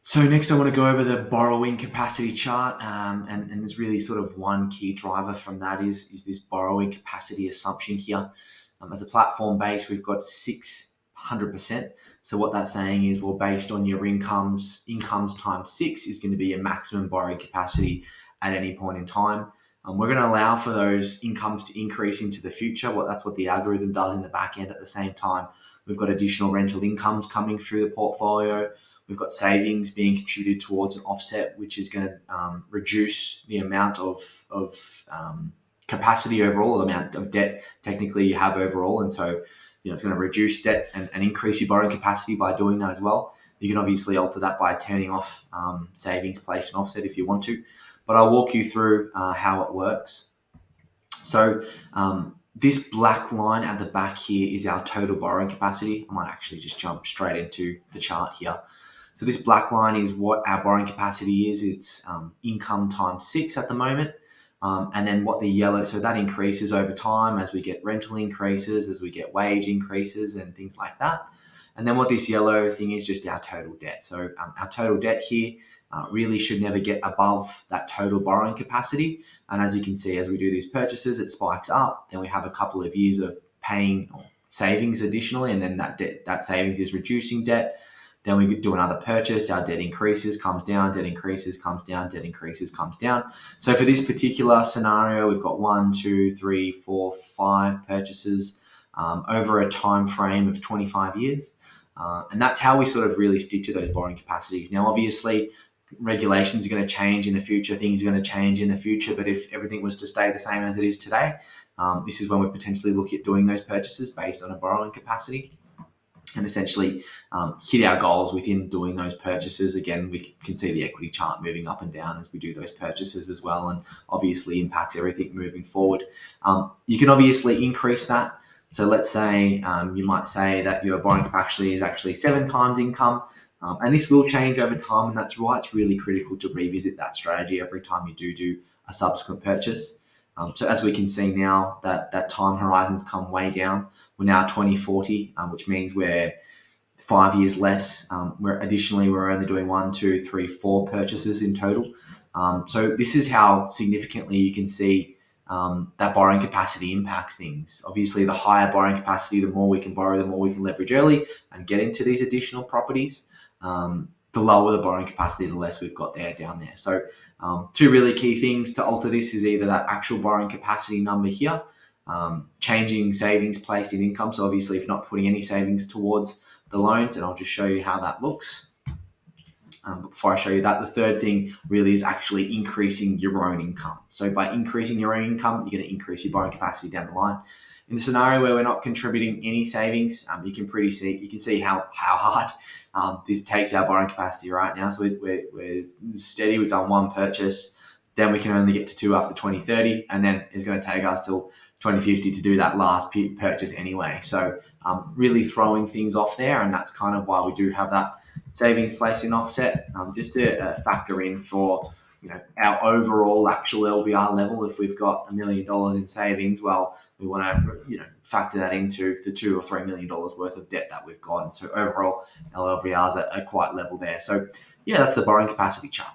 So next I want to go over the borrowing capacity chart, and there's really sort of one key driver from that is this borrowing capacity assumption here. As a platform base, we've got 600%. So what that's saying is, well, based on your incomes times 6 is going to be your maximum borrowing capacity at any point in time. We're going to allow for those incomes to increase into the future. That's what the algorithm does in the back end. At the same time, we've got additional rental incomes coming through the portfolio. We've got savings being contributed towards an offset, which is going to reduce the amount of capacity overall, the amount of debt technically you have overall. And so, it's going to reduce debt and increase your borrowing capacity by doing that as well. You can obviously alter that by turning off savings, place, and offset if you want to. But I'll walk you through how it works. So this black line at the back here is our total borrowing capacity. I might actually just jump straight into the chart here. So this black line is what our borrowing capacity is. It's income times 6 at the moment. And then what the yellow, so that increases over time as we get rental increases, as we get wage increases and things like that. And then what this yellow thing is just our total debt. So our total debt here really should never get above that total borrowing capacity. And as you can see, as we do these purchases, it spikes up. Then we have a couple of years of paying savings additionally, and then that savings is reducing debt. Then we do another purchase, our debt increases, comes down, debt increases, comes down, debt increases, comes down. So for this particular scenario, we've got 1, 2, 3, 4, 5 purchases over a time frame of 25 years. And that's how we sort of really stick to those borrowing capacities. Now, obviously, regulations are going to change in the future, things are going to change in the future, but if everything was to stay the same as it is today, this is when we potentially look at doing those purchases based on a borrowing capacity. And essentially hit our goals within doing those purchases. Again, we can see the equity chart moving up and down as we do those purchases as well, and obviously impacts everything moving forward. You can obviously increase that. So let's say you might say that your borrowing capacity is actually 7 times income, and this will change over time, and that's why it's really critical to revisit that strategy every time you do a subsequent purchase. So as we can see now, that time horizons come way down. We're now 2040, which means we're 5 years less. We're only doing 1, 2, 3, 4 purchases in total. So this is how significantly you can see that borrowing capacity impacts things. Obviously, the higher borrowing capacity, the more we can borrow, the more we can leverage early and get into these additional properties. The lower the borrowing capacity, the less we've got down there. So 2 really key things to alter this is either that actual borrowing capacity number here, changing savings placed in income. So obviously, if you're not putting any savings towards the loans, and I'll just show you how that looks. But before I show you that, the third thing really is actually increasing your own income. So by increasing your own income, you're going to increase your borrowing capacity down the line. In the scenario where we're not contributing any savings, you can see how hard this takes our borrowing capacity right now. So we're steady. We've done 1 purchase, then we can only get to 2 after 2030, and then it's going to take us till 2050 to do that last purchase anyway. So really throwing things off there, and that's kind of why we do have that savings place in offset, just to factor in for our overall actual LVR level. If we've got $1 million in savings, well, we want to factor that into the $2 or $3 million worth of debt that we've got. And so overall, our LVRs are quite level there. So yeah, that's the borrowing capacity chart.